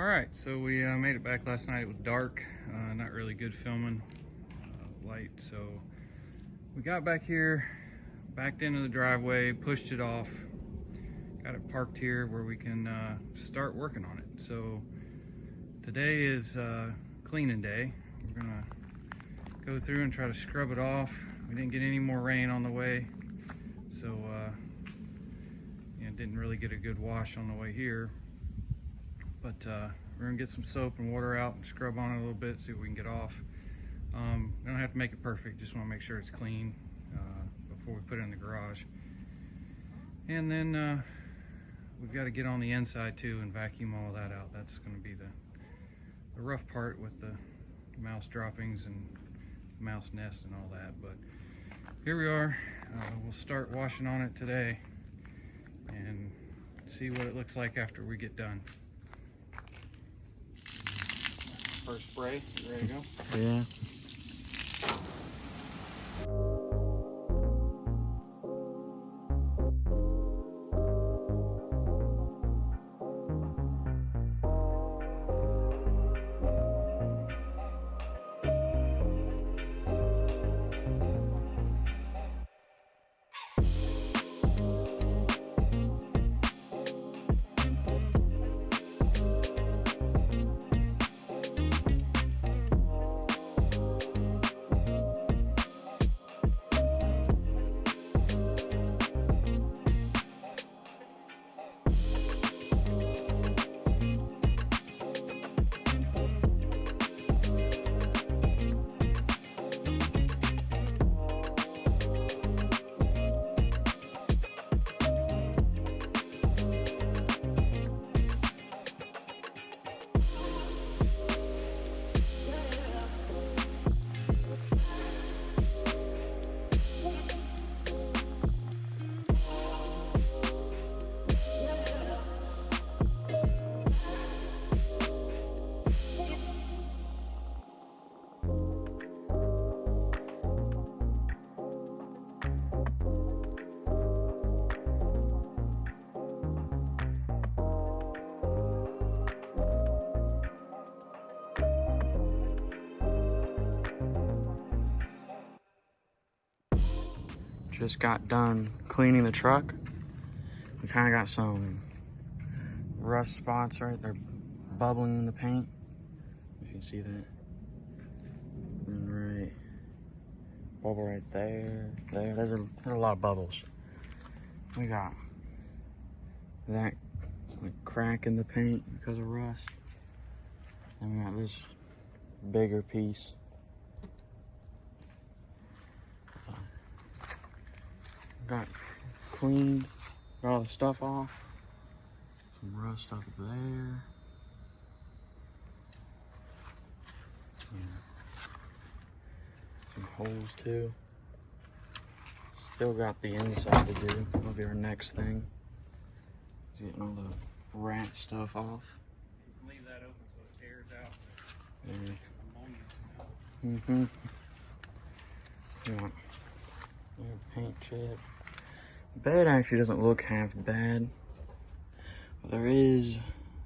Alright, so we made it back last night. It was dark, not really good filming, light, so we got back here, backed into the driveway, pushed it off, got it parked here where we can start working on it. So today is cleaning day. We're gonna go through and try to scrub it off. We didn't get any more rain on the way, so didn't really get a good wash on the way here. But we're gonna get some soap and water out and scrub on it a little bit, see what we can get off. We don't have to make it perfect, just want to make sure it's clean before we put it in the garage. And then we've got to get on the inside too and vacuum all that out. That's going to be the rough part with the mouse droppings and mouse nest and all that. But here we are. We'll start washing on it today and see what it looks like after we get done. First spray, you ready to go? Yeah. Just got done cleaning the truck. We kind of got some rust spots right there, bubbling in the paint. If you can see that. And right, bubble right there. There's a lot of bubbles. We got that like crack in the paint because of rust. And we got this bigger piece. Got cleaned, got all the stuff off. Some rust up there. Yeah. Some holes too. Still got the inside to do. That'll be our next thing. Getting all the rat stuff off. You can leave that open so it airs out. Yeah. Yeah. Paint chip. Bed actually doesn't look half bad. But there's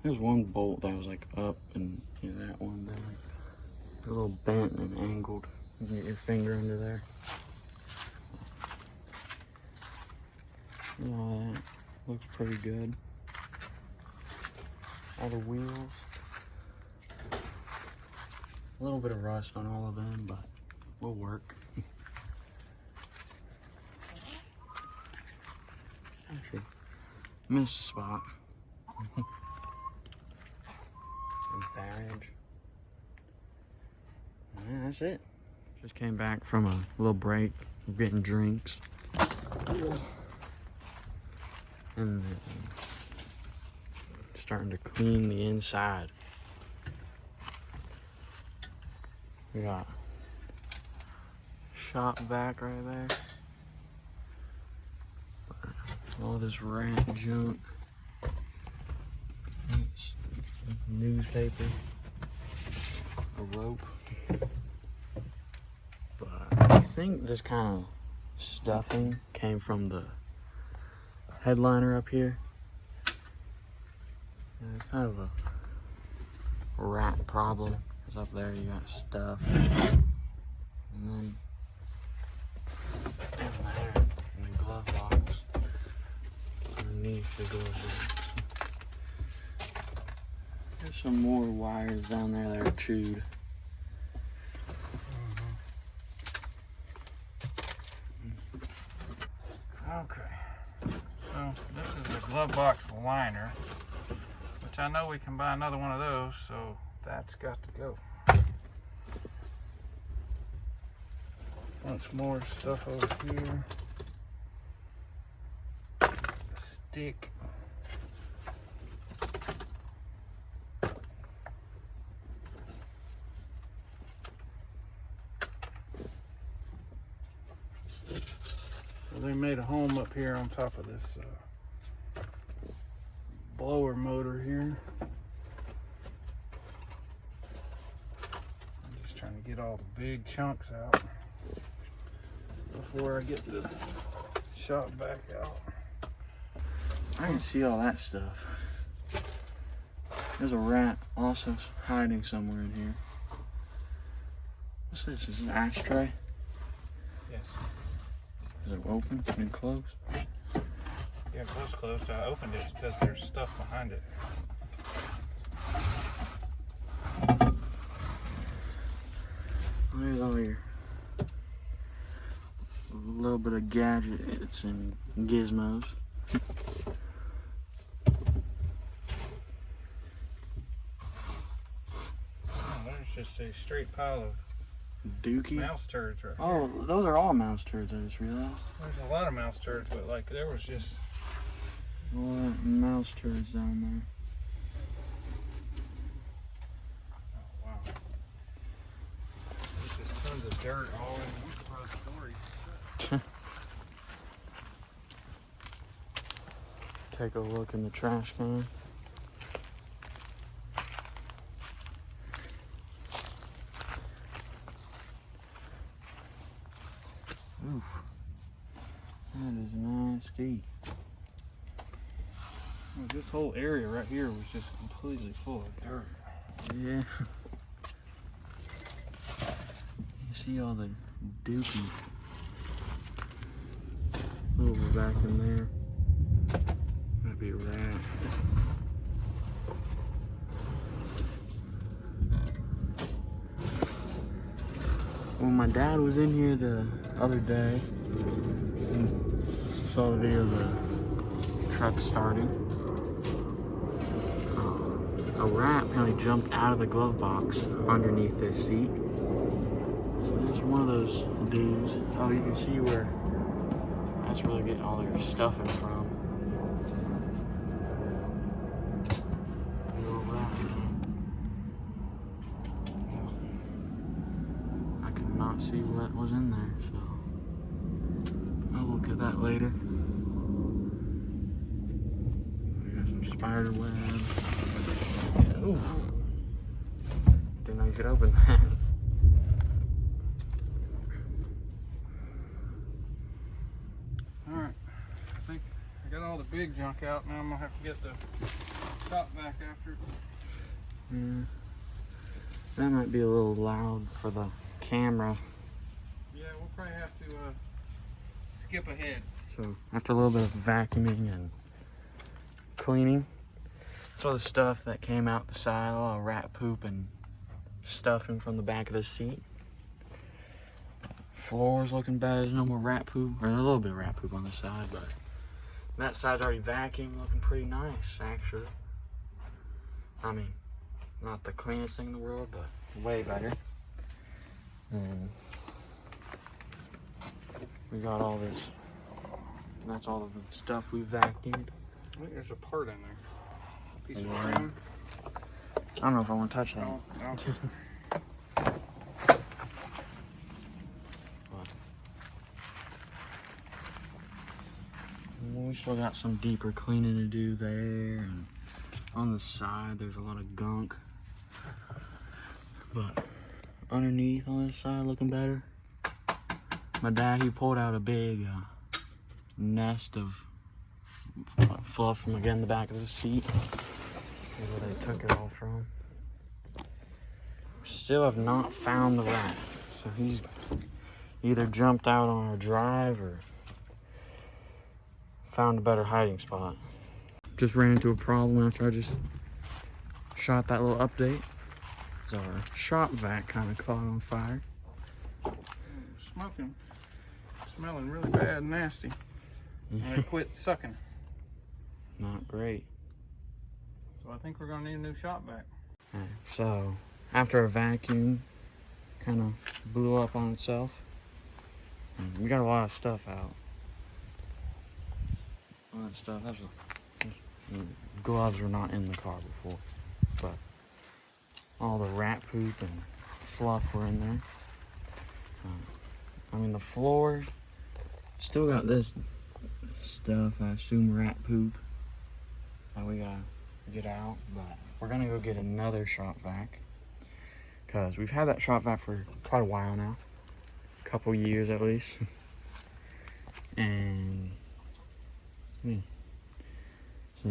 one bolt that was like up, and that one there, a little bent and angled. You can get your finger under there. All that looks pretty good. All the wheels. A little bit of rust on all of them, but will work. Actually, missed a spot. Some barrage. Yeah, that's it. Just came back from a little break. We're getting drinks. And starting to clean the inside. We got shop vac right there. All this rat junk. It's newspaper, a rope. But I think this kind of stuffing came from the headliner up here. And it's kind of a rat problem. Because up there you got stuff. And then in there, in the glove box, underneath the glove box. There's some more wires down there that are chewed. Okay, so this is the glove box liner, which I know we can buy another one of those, so that's got to go. Bunch more stuff over here. A stick. So they made a home up here on top of this blower motor here. I'm just trying to get all the big chunks out before I get the shop back out. I can see all that stuff. There's a rat also hiding somewhere in here. What's this? Is this an ashtray? Yes. Is it open and closed? Yeah, it was closed. I opened it because there's stuff behind it. There's all your little bit of gadgets and gizmos. Oh, there's just a straight pile of Dookie. mouse turds right here. Oh, those are all mouse turds, I just realized. There's a lot of mouse turds, but like there was just All that mouse turds down there. oh wow. There's just tons of dirt all in one story. Take a look in the trash can. Oof. That is nasty. Well, this whole area right here was just completely full of dirt. Yeah. You see all the dookie over back in there. Might be a rat. When my dad was in here the other day and saw the video of the truck starting, a rat apparently jumped out of the glove box underneath this seat. So there's one of those dudes. Oh, you can see where that's where they're getting all their stuffing from. Little rat. I could not see what was in there, so I'll look at that later. We got some spider web. Ooh. Didn't know you could open that. Alright. I think I got all the big junk out. Now I'm gonna have to get the top back after it. Yeah. That might be a little loud for the camera. Yeah, we'll probably have to skip ahead. So after a little bit of vacuuming and cleaning, that's all the stuff that came out the side, a lot of rat poop and stuffing from the back of the seat. Floor's looking bad. There's no more rat poop, or a little bit of rat poop on the side, but that side's already vacuumed, looking pretty nice actually. I mean, not the cleanest thing in the world, but way better. And we got all this. That's all of the stuff we vacuumed. I think there's a part in there. Piece of Yeah. trim. I don't know if I want to touch that. No, no. We still got some deeper cleaning to do there, and on the side there's a lot of gunk. But underneath on this side looking better. My dad, he pulled out a big nest of fluff from again the back of the seat. Here's where they took it all from. still have not found the rat. So he's either jumped out on our drive or found a better hiding spot. Just ran into a problem after I just shot that little update. So our shop vac kind of caught on fire. Smoking. Smelling really bad and nasty. I quit sucking. Not great. So I think we're gonna need a new shop vac. Right, so after a vacuum kind of blew up on itself, we got a lot of stuff out. A lot of stuff. Gloves were not in the car before, but all the rat poop and fluff were in there. I mean, the floor still got this stuff. I assume rat poop that we gotta get out, but we're gonna go get another shop vac because we've had that shop vac for quite a while now, a couple years at least. And so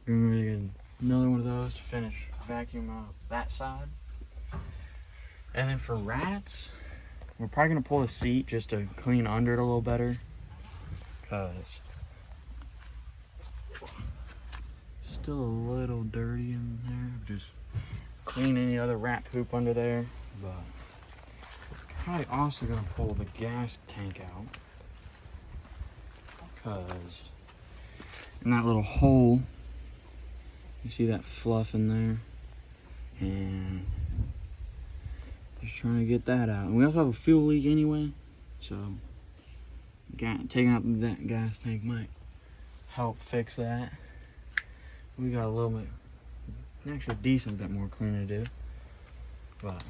we're gonna get another one of those to finish vacuum out that side. And then for rats, we're probably gonna pull the seat just to clean under it a little better, cause still a little dirty in there. Just clean any other rat poop under there. But probably also gonna pull the gas tank out, cause in that little hole, you see that fluff in there, and just trying to get that out. And we also have a fuel leak anyway, so taking out that gas tank might help fix that. We got a little bit, actually a decent bit more cleaning to do. But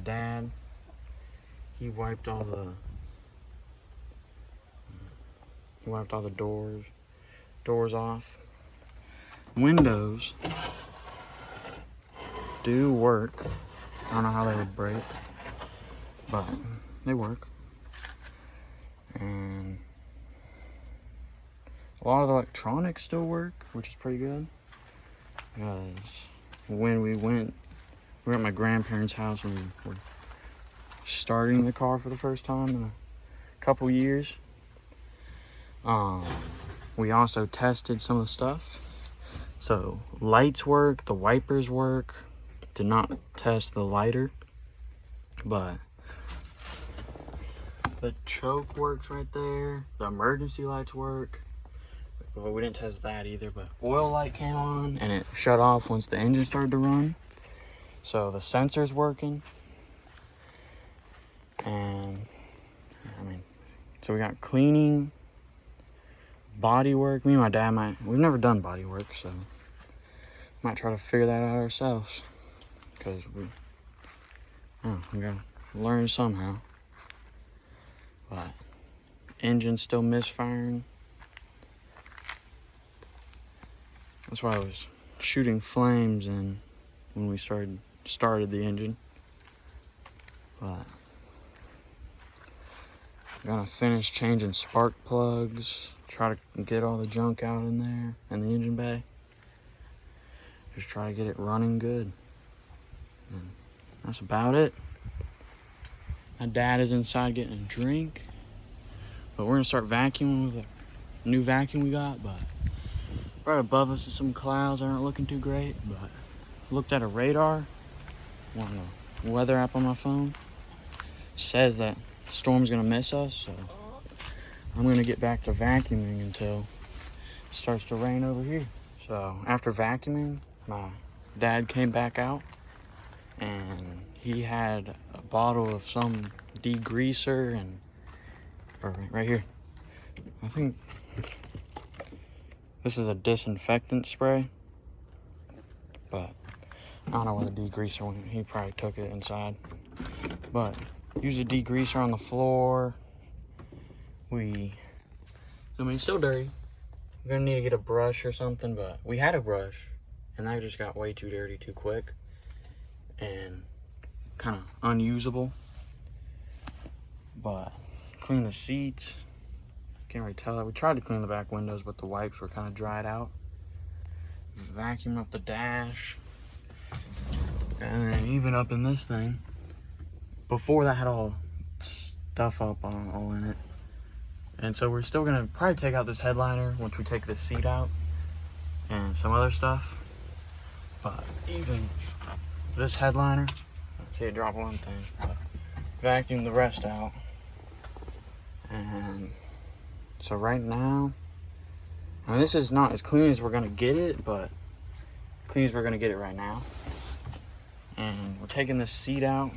Dad, he wiped all the doors off. Windows do work. I don't know how they would break, but they work. And a lot of the electronics still work, which is pretty good. Because when we were at my grandparents' house and we were starting the car for the first time in a couple years. We also tested some of the stuff. So lights work, the wipers work. Did not test the lighter, but the choke works right there. The emergency lights work. Well, we didn't test that either, but oil light came on and it shut off once the engine started to run. So the sensor's working. And I mean, so we got cleaning, body work. Me and my dad we've never done body work, so might try to figure that out ourselves. Because we gotta learn somehow. But engine's still misfiring. That's why I was shooting flames in when we started the engine. But gonna finish changing spark plugs, try to get all the junk out in there in the engine bay. Just try to get it running good. And that's about it. My dad is inside getting a drink, but we're gonna start vacuuming with a new vacuum we got. But right above us is some clouds that aren't looking too great. But looked at a radar, one weather app on my phone, says that the storm's gonna miss us. So I'm gonna get back to vacuuming until it starts to rain over here. So after vacuuming, my dad came back out and he had a bottle of some degreaser and right here. I think this is a disinfectant spray, but I don't know where the degreaser went. He probably took it inside. But use a degreaser on the floor. I mean, it's still dirty. We're gonna need to get a brush or something, but we had a brush and that just got way too dirty too quick and kind of unusable. But clean the seats. Can't really tell that. We tried to clean the back windows, but the wipes were kind of dried out. Vacuum up the dash. And then even up in this thing, before that had all stuff up on all in it. And so we're still gonna probably take out this headliner once we take this seat out and some other stuff. But even this headliner, see it drop one thing, but vacuum the rest out. And so right now, I mean, this is not as clean as we're gonna get it, but clean as we're gonna get it right now. And we're taking this seat out.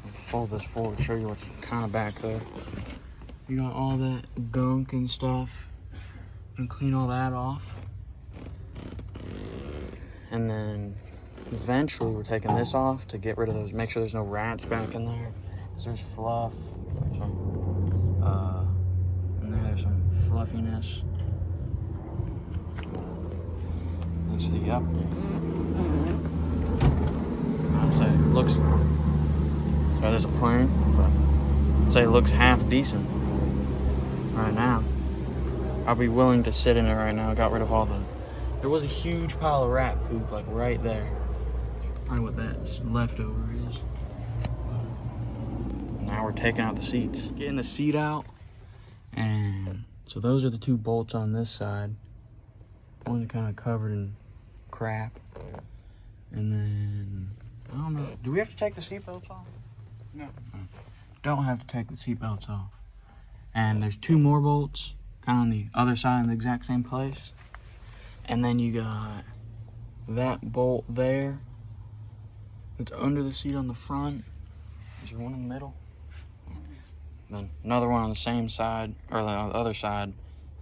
I'll fold this forward, show you what's kind of back there. You got all that gunk and stuff. Gonna clean all that off. And then eventually we're taking this off to get rid of those, make sure there's no rats back in there. Because there's fluff. And there's some fluffiness. There's the update. I'd say it looks, so there's a plane, but I'd say it looks half decent right now. I'll be willing to sit in it right now. Got rid of all the, there was a huge pile of rat poop like right there. Probably what that leftover is. Now we're taking out the seats. Getting the seat out. And so those are the two bolts on this side. One's kind of covered in crap. And then, I don't know, do we have to take the seatbelts off? No. Don't have to take the seatbelts off. And there's two more bolts, kind of on the other side in the exact same place. And then you got that bolt there. It's under the seat on the front. Is there one in the middle? Then another one on the same side, or the other side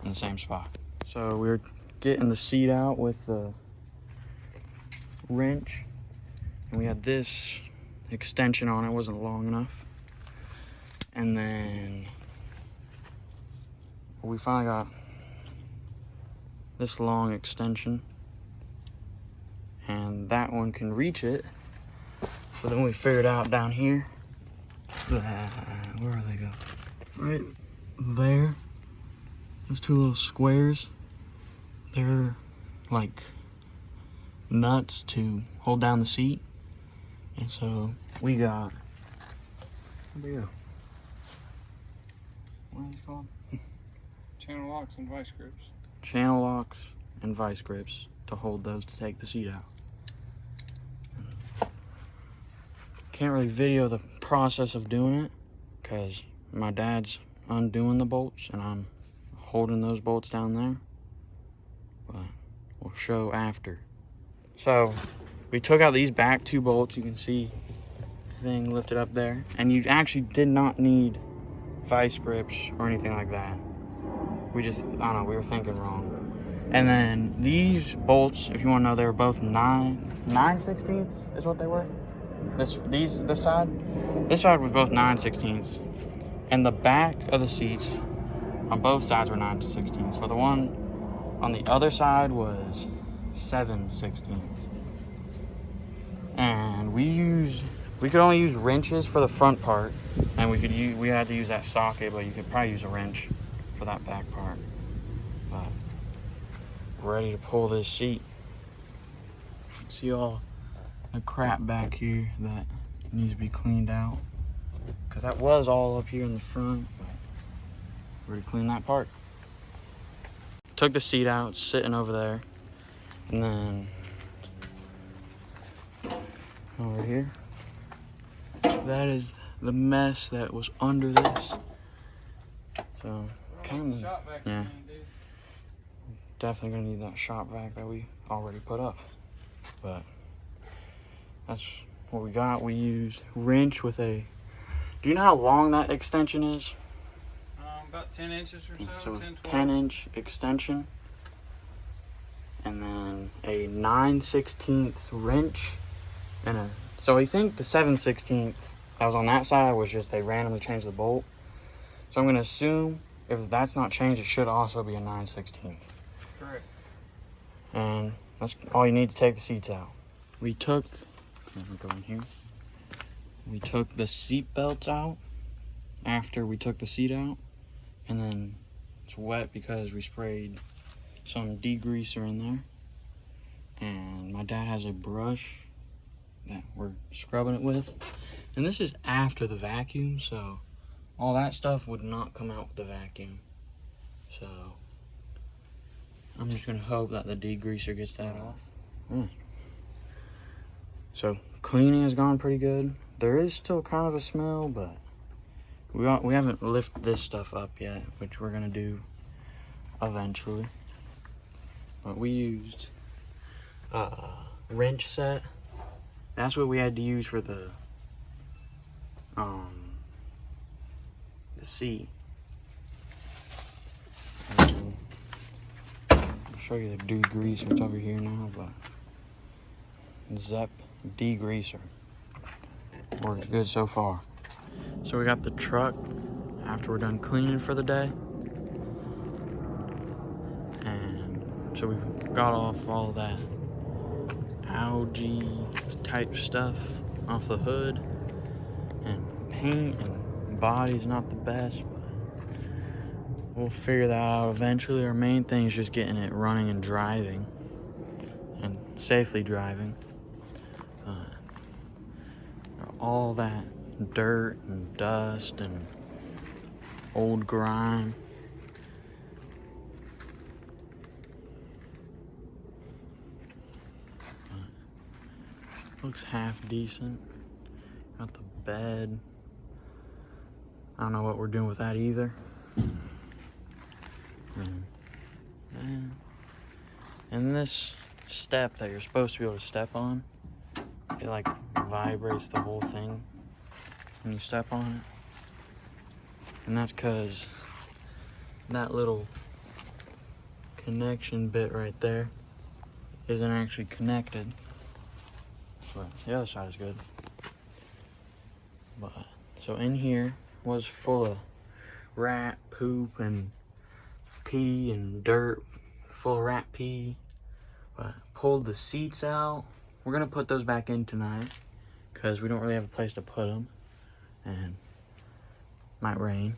in the same spot. So we're getting the seat out with the wrench. And we had this extension on it, wasn't long enough. And then we finally got this long extension. And that one can reach it. So then we figured out down here, where do they go? Right there. Those two little squares. They're like nuts to hold down the seat. And so we got, what do you go? What are these called? Channel locks and vice grips. Channel locks and vice grips to hold those to take the seat out. Can't really video the process of doing it because my dad's undoing the bolts and I'm holding those bolts down there. But we'll show after. So we took out these back two bolts. You can see the thing lifted up there. And you actually did not need vice grips or anything like that. We just, I don't know, we were thinking wrong. And then these bolts, if you want to know, they were both 9/16 is what they were. This side was both 9/16, and the back of the seats on both sides were 9/16, but the one on the other side was 7/16. And we could only use wrenches for the front part, and we had to use that socket, but you could probably use a wrench for that back part. But we're ready to pull this seat. See all the crap back here that needs to be cleaned out, because that was all up here in the front. We're ready to clean that part. Took the seat out, it's sitting over there, and then over here, that is the mess that was under this. So kind of, yeah, definitely gonna need that shop vac that we already put up, but that's what we got. We used wrench with a, do you know how long that extension is? About 10 inches or so, So 10, 10-inch extension. And then a 9/16 wrench. And so I think the 7/16 that was on that side was just they randomly changed the bolt. So I'm going to assume if that's not changed, it should also be a 9/16. Correct. And that's all you need to take the seats out. We took, go in here. We took the seat belts out after we took the seat out, and then it's wet because we sprayed some degreaser in there. And my dad has a brush that we're scrubbing it with. And this is after the vacuum, so all that stuff would not come out with the vacuum. So I'm just gonna hope that the degreaser gets that off. So cleaning has gone pretty good. There is still kind of a smell, but we haven't lifted this stuff up yet, which we're gonna do eventually. But we used a wrench set. That's what we had to use for the seat. And I'll show you the degreaser. It's over here now, but Zep degreaser works good so far. So we got the truck after we're done cleaning for the day, and so we got off all that algae type stuff off the hood, and paint and body's not the best, but we'll figure that out eventually. Our main thing is just getting it running and driving, and safely driving. All that dirt and dust and old grime. Looks half decent. Got the bed. I don't know what we're doing with that either. And this step that you're supposed to be able to step on, it like vibrates the whole thing when you step on it. And that's because that little connection bit right there isn't actually connected. But the other side is good. But so in here was full of rat poop and pee and dirt, full of rat pee. But pulled the seats out. We're gonna put those back in tonight because we don't really have a place to put them, and it might rain.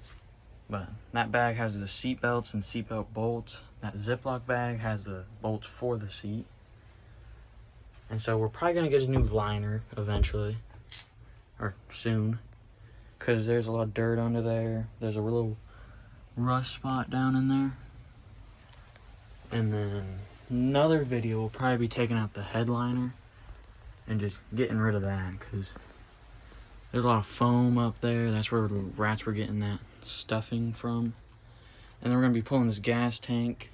But that bag has the seat belts and seat belt bolts. That Ziploc bag has the bolts for the seat. And so we're probably gonna get a new liner eventually, or soon, because there's a lot of dirt under there. There's a little rust spot down in there. And then another video will probably be taking out the headliner and just getting rid of that, because there's a lot of foam up there. That's where the rats were getting that stuffing from. And then we're gonna be pulling this gas tank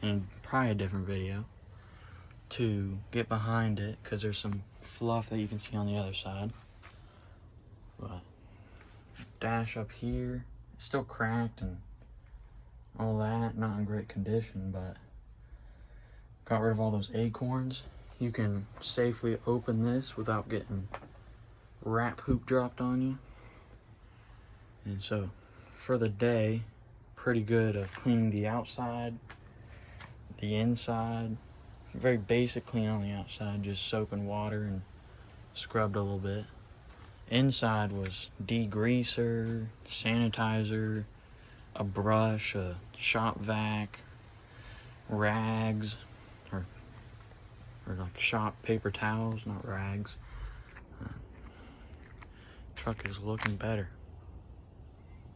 in probably a different video to get behind it, because there's some fluff that you can see on the other side. But dash up here, it's still cracked and all that, not in great condition, but got rid of all those acorns. You can safely open this without getting rat poop dropped on you. And so for the day, pretty good at cleaning the outside, the inside. Very basic clean on the outside, just soap and water and scrubbed a little bit. Inside was degreaser, sanitizer, a brush, a shop vac, rags, or like shop paper towels, not rags. Truck is looking better.